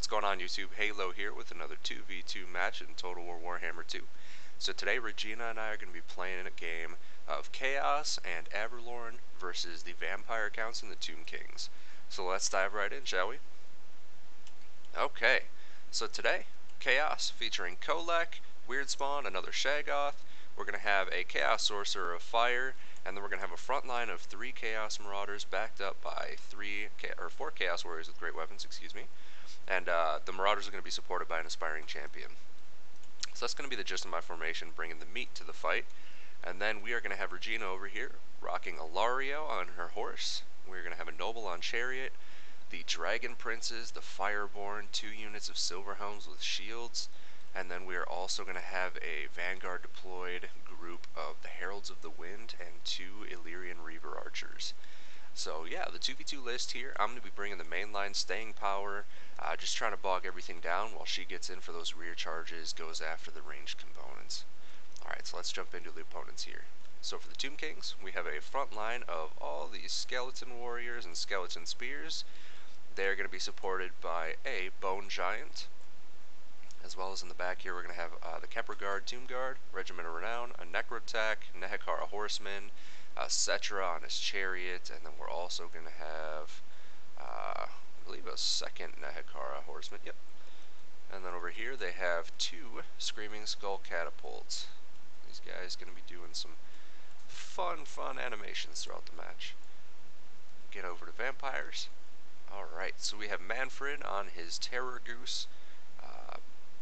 What's going on YouTube? Heylow here with another 2v2 match in Total War Warhammer 2. So today Regina and I are going to be playing in a game of Chaos and Aberlorn versus the Vampire Counts and the Tomb Kings. So let's dive right in, shall we? Okay, so today, Chaos featuring Kolek, Weirdspawne, another Shaggoth. We're going to have a Chaos Sorcerer of Fire, and then we're going to have a front line of 3 Chaos Marauders backed up by 4 Chaos Warriors with great weapons, excuse me. And the Marauders are going to be supported by an Aspiring Champion. So that's going to be the gist of my formation, bringing the meat to the fight. And then we are going to have Regina over here, rocking Ilario on her horse. We're going to have a Noble on Chariot, the Dragon Princes, the Fireborn, 2 units of Silverhelms with shields. And then we are also going to have a Vanguard deployed group of the Heralds of the Wind and 2 Illyrian Reaver Archers. So yeah, the 2v2 list here, I'm going to be bringing the main line staying power, just trying to bog everything down while she gets in for those rear charges, goes after the ranged components. Alright, so let's jump into the opponents here. So for the Tomb Kings, we have a front line of all these skeleton warriors and skeleton spears. They're going to be supported by a Bone Giant, as well as in the back here we're going to have the Kemper Guard, Tomb Guard, Regiment of Renown, a Necrotech, Nehekara Horseman, Cetra on his chariot, and then we're also going to have, I believe, a second Nehekara Horseman, yep. And then over here they have 2 Screaming Skull Catapults. These guys going to be doing some fun animations throughout the match. Get over to Vampires. Alright, so we have Manfred on his Terror Goose,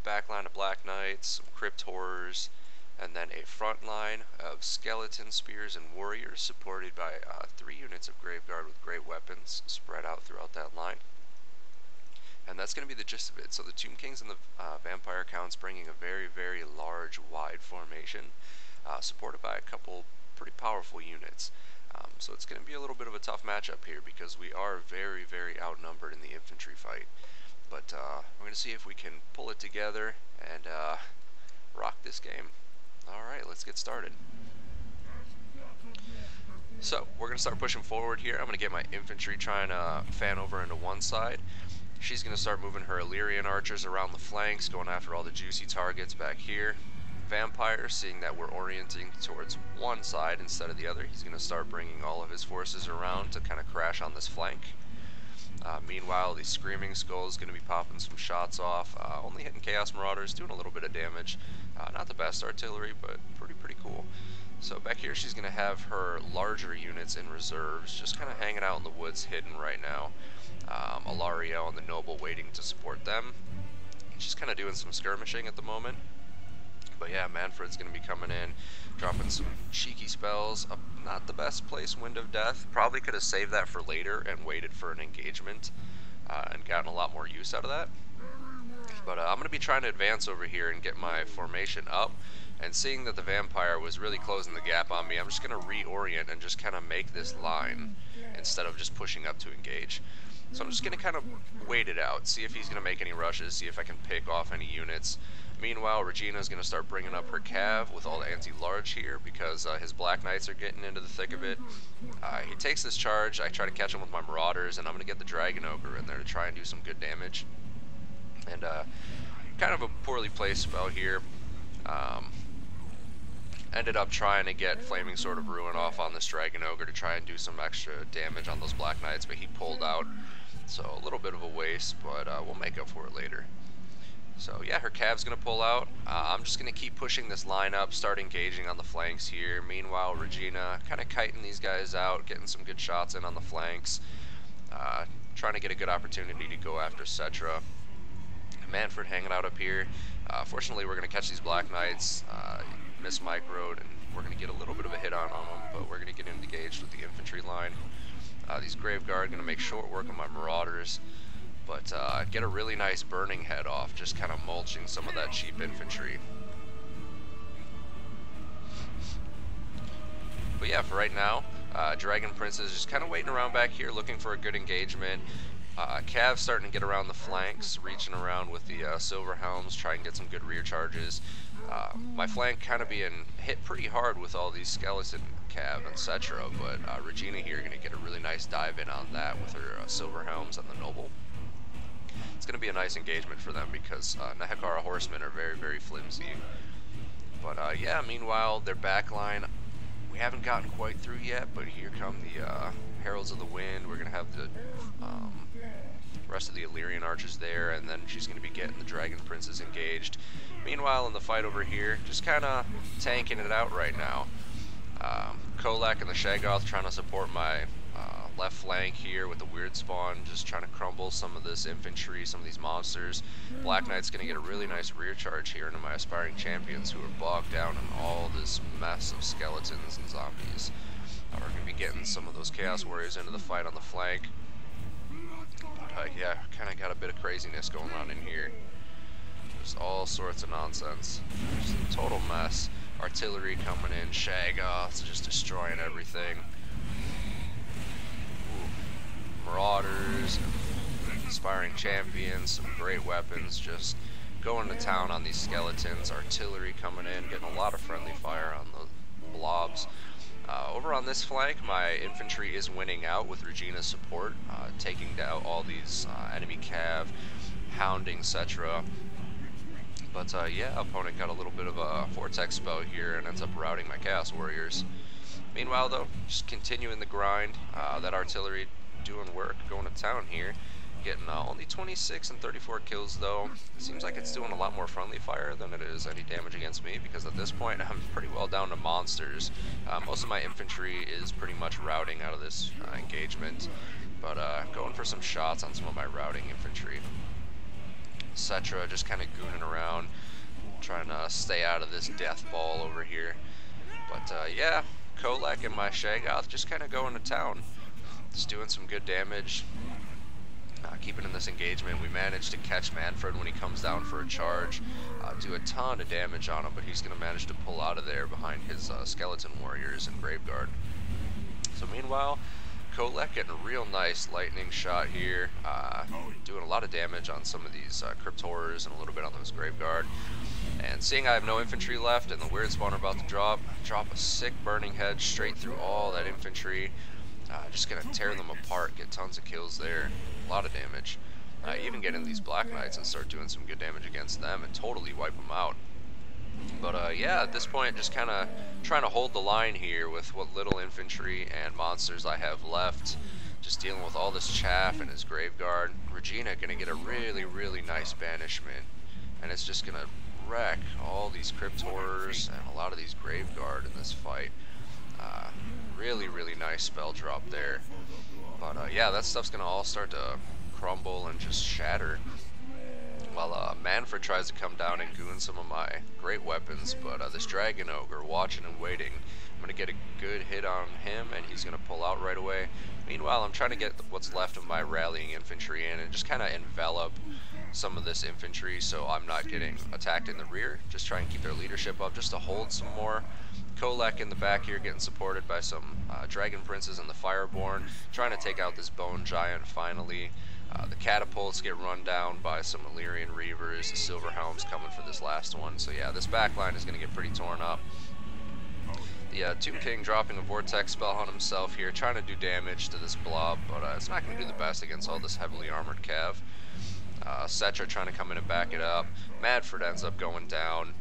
backline of Black Knights, some Crypt Horrors, and then a front line of Skeleton Spears and Warriors supported by 3 units of Graveguard with great weapons spread out throughout that line. And that's going to be the gist of it. So the Tomb Kings and the Vampire Counts bringing a very large, wide formation, supported by a couple pretty powerful units. So it's going to be a little bit of a tough matchup here because we are very outnumbered in the infantry fight. But we're going to see if we can pull it together and rock this game. Alright, let's get started. So, we're going to start pushing forward here. I'm going to get my infantry trying to fan over into one side. She's going to start moving her Illyrian archers around the flanks, going after all the juicy targets back here. Vampire, seeing that we're orienting towards one side instead of the other, he's going to start bringing all of his forces around to kind of crash on this flank. Meanwhile, the Screaming Skull is going to be popping some shots off, only hitting Chaos Marauders, doing a little bit of damage. Not the best artillery, but pretty cool. So back here she's going to have her larger units in reserves, just kind of hanging out in the woods, hidden right now. Ilario and the Noble waiting to support them. She's kind of doing some skirmishing at the moment. But yeah, Manfred's going to be coming in, dropping some cheeky spells. Not the best place, Wind of Death. Probably could have saved that for later and waited for an engagement and gotten a lot more use out of that. But I'm going to be trying to advance over here and get my formation up. And seeing that the Vampire was really closing the gap on me, I'm just going to reorient and just kind of make this line instead of just pushing up to engage. So I'm just going to kind of wait it out, see if he's going to make any rushes, see if I can pick off any units. Meanwhile, Regina's going to start bringing up her cav with all the anti-large here because his Black Knights are getting into the thick of it. He takes this charge, I try to catch him with my Marauders, and I'm going to get the Dragon Ogre in there to try and do some good damage. And kind of a poorly placed spell here. Ended up trying to get Flaming Sword of Ruin off on this Dragon Ogre to try and do some extra damage on those Black Knights, but he pulled out. So a little bit of a waste, but we'll make up for it later. So yeah, her cav's going to pull out. I'm just going to keep pushing this line up, start engaging on the flanks here. Meanwhile, Regina kind of kiting these guys out, getting some good shots in on the flanks. Trying to get a good opportunity to go after Cetra. Manfred hanging out up here. Fortunately, we're going to catch these Black Knights, miss microed, and we're going to get a little bit of a hit on them, but we're going to get engaged with the infantry line. These Graveguard going to make short work of my Marauders, but get a really nice burning head off, just kind of mulching some of that cheap infantry. But yeah, for right now, Dragon Prince is just kind of waiting around back here, looking for a good engagement. Cav's starting to get around the flanks, reaching around with the Silverhelms, trying to get some good rear charges. My flank kind of being hit pretty hard with all these skeleton Cav and Cetra, but Regina here going to get a really nice dive in on that with her Silverhelms and the Noble. it's going to be a nice engagement for them because Nehekara horsemen are very, very flimsy. But yeah, meanwhile, their backline, we haven't gotten quite through yet, but here come the Heralds of the Wind. We're going to have the rest of the Illyrian archers there, and then she's going to be getting the Dragon Princes engaged. Meanwhile, in the fight over here, just kind of tanking it out right now. Kolak and the Shaggoth trying to support my left flank here with the Weird Spawn, just trying to crumble some of this infantry, some of these monsters. Black Knight's going to get a really nice rear charge here into my aspiring champions who are bogged down in all this mess of skeletons and zombies. We're going to be getting some of those Chaos Warriors into the fight on the flank. But yeah, kind of got a bit of craziness going on in here. Just all sorts of nonsense. Just a total mess. Artillery coming in, Shaggoths just destroying everything. Ooh. Marauders, aspiring champions, some great weapons, just going to town on these skeletons. Artillery coming in, getting a lot of friendly fire on the blobs. Over on this flank, my infantry is winning out with Regina's support, taking down all these enemy cav, hounding, etc. But yeah, opponent got a little bit of a vortex spell here and ends up routing my Chaos Warriors. Meanwhile though, just continuing the grind, that artillery doing work, going to town here. Getting only 26 and 34 kills though. It seems like it's doing a lot more friendly fire than it is any damage against me, because at this point I'm pretty well down to monsters. Most of my infantry is pretty much routing out of this engagement, but going for some shots on some of my routing infantry. Cetra just kind of gooning around, trying to stay out of this death ball over here. But yeah, Kolak and my Shaggoth just kind of going to town, just doing some good damage. Keeping in this engagement, we managed to catch Manfred when he comes down for a charge, do a ton of damage on him, but he's going to manage to pull out of there behind his skeleton warriors and Graveguard. So meanwhile, Kolek getting a real nice lightning shot here, doing a lot of damage on some of these Crypt Horrors and a little bit on those Graveguard. And seeing I have no infantry left and the Weird Spawn are about to drop a sick burning head straight through all that infantry. Just gonna tear them apart, get tons of kills there, a lot of damage. Even get in these Black Knights and start doing some good damage against them and totally wipe them out. But yeah, at this point, just kind of trying to hold the line here with what little infantry and monsters I have left. Just dealing with all this chaff and his Graveguard. Regina gonna get a really, really nice banishment, and it's just gonna wreck all these Crypt Horrors and a lot of these Graveguard in this fight. Really, really nice spell drop there. But yeah, that stuff's gonna all start to crumble and just shatter. While Manfred tries to come down and goon some of my great weapons, but this Dragon Ogre watching and waiting. I'm gonna get a good hit on him and he's gonna pull out right away. Meanwhile, I'm trying to get what's left of my rallying infantry in and just kind of envelop some of this infantry so I'm not getting attacked in the rear. Just try and keep their leadership up just to hold some more. Kolek in the back here getting supported by some Dragon Princes and the Fireborn, trying to take out this Bone Giant finally. The Catapults get run down by some Illyrian Reavers, the Silver Helms coming for this last one. So yeah, this backline is going to get pretty torn up. The Tomb King dropping a Vortex spell on himself here, trying to do damage to this blob, but it's not going to do the best against all this heavily armored cav. Cetra trying to come in and back it up. Manfred ends up going down.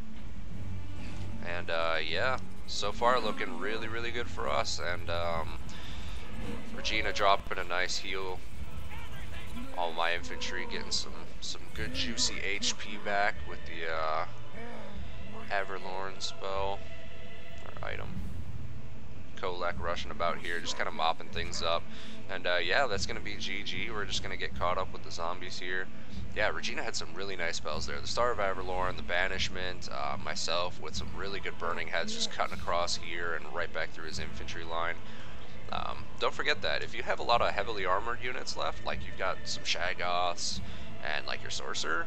And yeah, so far looking really, really good for us. And Regina dropping a nice heal. All my infantry getting some good juicy HP back with the Everlorn spell or item. Kolek rushing about here, just kind of mopping things up. And yeah, that's going to be GG. We're just going to get caught up with the zombies here. Yeah, Regina had some really nice spells there. The Star of Everlorn, the Banishment, myself with some really good burning heads just cutting across here and right back through his infantry line. Don't forget that if you have a lot of heavily armored units left, like you've got some Shaggoths and like your Sorcerer,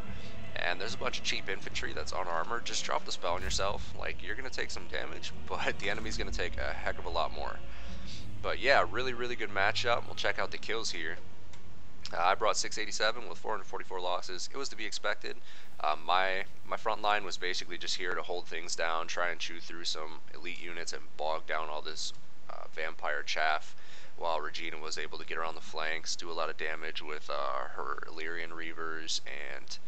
and there's a bunch of cheap infantry that's unarmored, just drop the spell on yourself. Like, you're going to take some damage, but the enemy's going to take a heck of a lot more. But yeah, really, really good matchup. We'll check out the kills here. I brought 687 with 444 losses. It was to be expected. My front line was basically just here to hold things down, try and chew through some elite units and bog down all this vampire chaff. while Regina was able to get around the flanks, do a lot of damage with her Illyrian Reavers, and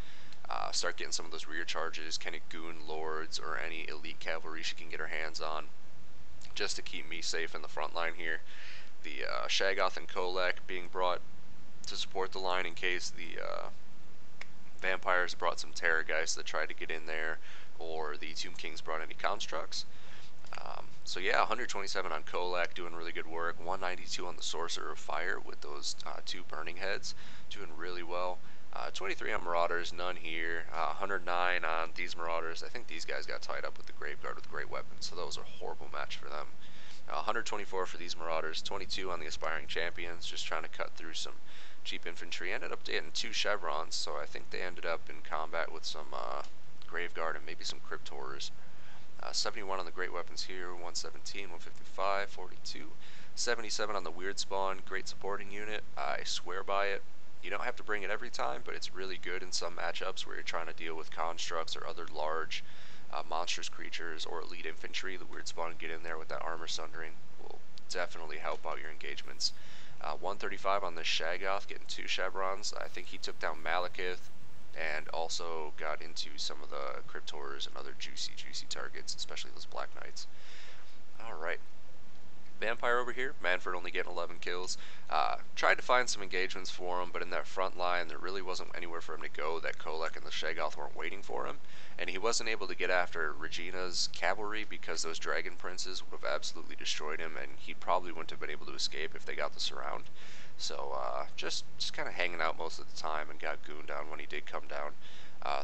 start getting some of those rear charges, kind of goon lords or any elite cavalry she can get her hands on, just to keep me safe in the front line here. The Shaggoth and Kolek being brought to support the line in case the vampires brought some Terrorgeists that tried to get in there, or the Tomb Kings brought any constructs. So yeah, 127 on Kolek, doing really good work. 192 on the Sorcerer of Fire with those 2 burning heads, doing really well. 23 on Marauders, none here. 109 on these Marauders. I think these guys got tied up with the Graveguard with great weapons, so that was a horrible match for them. 124 for these Marauders, 22 on the Aspiring Champions, just trying to cut through some cheap infantry. Ended up getting 2 chevrons, so I think they ended up in combat with some Graveguard and maybe some Crypt Horrors. 71 on the great weapons here, 117, 155, 42, 77 on the weird spawn, great supporting unit. I swear by it. You don't have to bring it every time, but it's really good in some matchups where you're trying to deal with constructs or other large monstrous creatures or elite infantry. The weird spawn get in there with that armor sundering will definitely help out your engagements. 135 on the Shaggoth, getting 2 chevrons. I think he took down Malekith, and also got into some of the Crypt Horrors and other juicy targets, especially those Black Knights. Alright. Vampire over here, Manfred only getting 11 kills. Tried to find some engagements for him, but in that front line, there really wasn't anywhere for him to go. That Kolek and the Shaggoth weren't waiting for him, and he wasn't able to get after Regina's cavalry because those Dragon Princes would have absolutely destroyed him, and he probably wouldn't have been able to escape if they got the surround. So just kind of hanging out most of the time, and got gooned down when he did come down.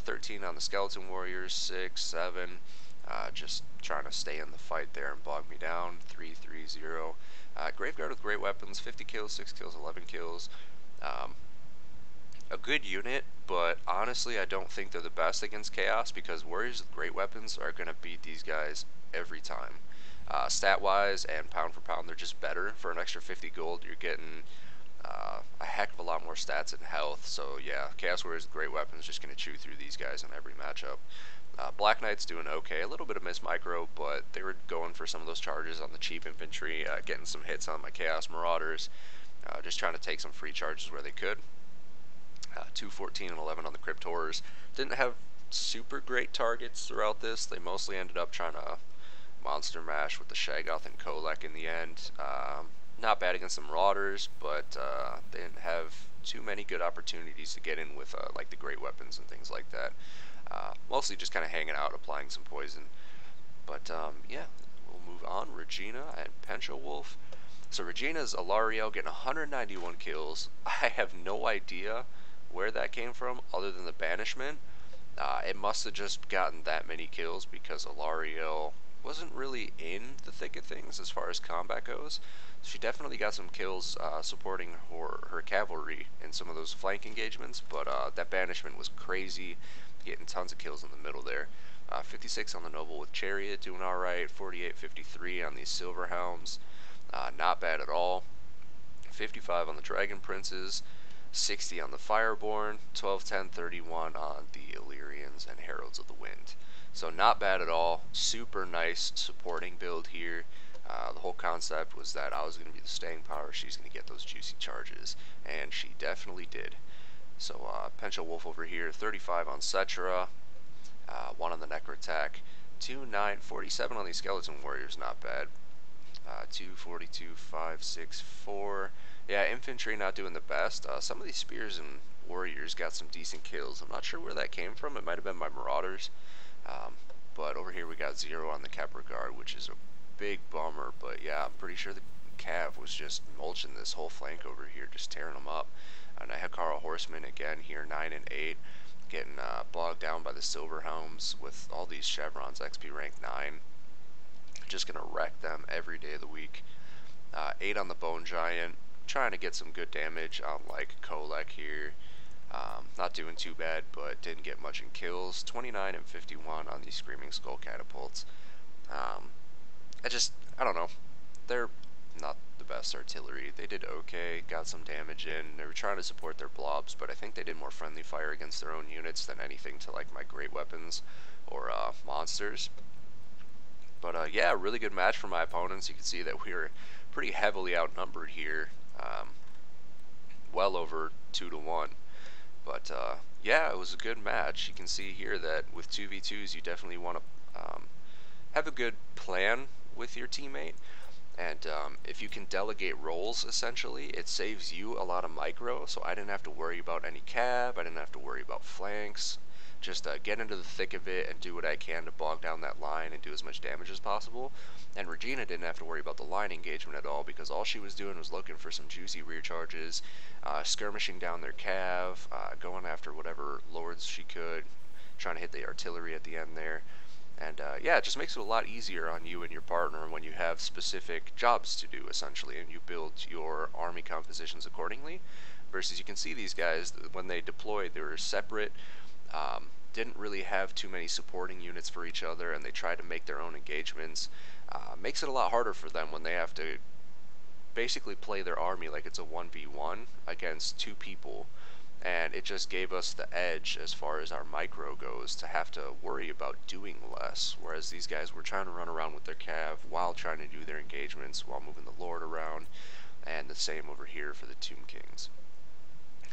13 on the Skeleton Warriors, 6, 7, just trying to stay in the fight there and bog me down. 3, 3, 0. Graveguard with great weapons, 50 kills, 6 kills, 11 kills. A good unit, but honestly I don't think they're the best against Chaos, because Warriors with great weapons are going to beat these guys every time. Stat-wise and pound for pound, they're just better. For an extra 50 gold, you're getting a heck of a lot more stats and health. So yeah, Chaos Warriors with great weapons just going to chew through these guys in every matchup. Black Knight's doing okay, a little bit of miss micro, but they were going for some of those charges on the cheap infantry, getting some hits on my Chaos Marauders, just trying to take some free charges where they could. 214 and 11 on the Crypt Horrors. Didn't have super great targets throughout this. They mostly ended up trying to monster mash with the Shaggoth and Kolek in the end. Not bad against the Marauders, but they didn't have too many good opportunities to get in with like the great weapons and things like that. Mostly just kind of hanging out, applying some poison. But yeah, we'll move on. Regina and Pencho Wolf. So Regina's Alariel getting 191 kills. I have no idea where that came from other than the banishment. It must have just gotten that many kills because Alariel wasn't really in the thick of things as far as combat goes. She definitely got some kills supporting her cavalry in some of those flank engagements, but that banishment was crazy, getting tons of kills in the middle there. 56 on the Noble with Chariot, doing alright. 48, 53 on these Silver Helms, not bad at all. 55 on the Dragon Princes, 60 on the Fireborn, 12, 10, 31 on the Illyrians and Heralds of the Wind. So not bad at all. Super nice supporting build here. The whole concept was that I was going to be the staying power, she's going to get those juicy charges, and she definitely did. So Pencho Wolf over here, 35 on Cetra, 1 on the Necro attack, 2, 9, 47 on these Skeleton Warriors, not bad. 2, 42, 5, 6, 4. Yeah, infantry not doing the best. Some of these Spears and Warriors got some decent kills. I'm not sure where that came from. It might have been my Marauders. But over here we got 0 on the Kepler Guard, which is a big bummer. But yeah, I'm pretty sure the Cav was just mulching this whole flank over here, just tearing them up. And I had Carl Horseman again here, 9 and 8, getting bogged down by the Silver Helms with all these chevrons, XP rank 9. Just gonna wreck them every day of the week. 8 on the Bone Giant, trying to get some good damage on like Kolek here. Not doing too bad, but didn't get much in kills. 29 and 51 on these Screaming Skull Catapults. I don't know. They're not the best artillery. They did okay, got some damage in. They were trying to support their blobs, but I think they did more friendly fire against their own units than anything to like my great weapons or monsters. But yeah, really good match for my opponents. You can see that we were pretty heavily outnumbered here, well over 2-1. But yeah, it was a good match. You can see here that with 2v2s, you definitely want to have a good plan with your teammate. And if you can delegate roles, essentially, it saves you a lot of micro. So I didn't have to worry about any cab. I didn't have to worry about flanks. Just get into the thick of it and do what I can to bog down that line and do as much damage as possible. And Regina didn't have to worry about the line engagement at all, because all she was doing was looking for some juicy rear charges, skirmishing down their cav, going after whatever lords she could, trying to hit the artillery at the end there. And yeah, it just makes it a lot easier on you and your partner when you have specific jobs to do, essentially, and you build your army compositions accordingly. Versus you can see these guys, when they deployed, they were separate, didn't really have too many supporting units for each other, and they tried to make their own engagements. Makes it a lot harder for them when they have to basically play their army like it's a 1v1 against two people. And it just gave us the edge as far as our micro goes to have to worry about doing less, whereas these guys were trying to run around with their cav while trying to do their engagements while moving the lord around, and the same over here for the Tomb Kings.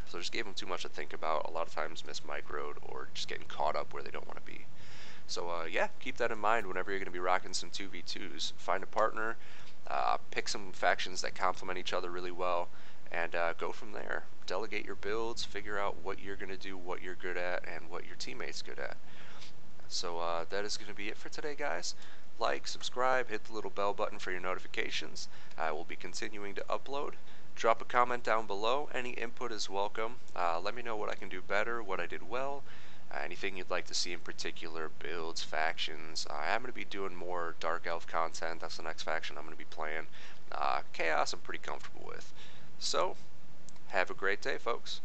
So it just gave them too much to think about, a lot of times miss-microed or just getting caught up where they don't want to be. So yeah, keep that in mind whenever you're going to be rocking some 2v2s. Find a partner, pick some factions that complement each other really well, and go from there. Delegate your builds, figure out what you're going to do, what you're good at, and what your teammate's good at. So that is going to be it for today, guys. Like, subscribe, hit the little bell button for your notifications. I will be continuing to upload. Drop a comment down below. Any input is welcome. Let me know what I can do better, what I did well, anything you'd like to see in particular, builds, factions. I'm going to be doing more Dark Elf content. That's the next faction I'm going to be playing. Chaos I'm pretty comfortable with. So, have a great day, folks.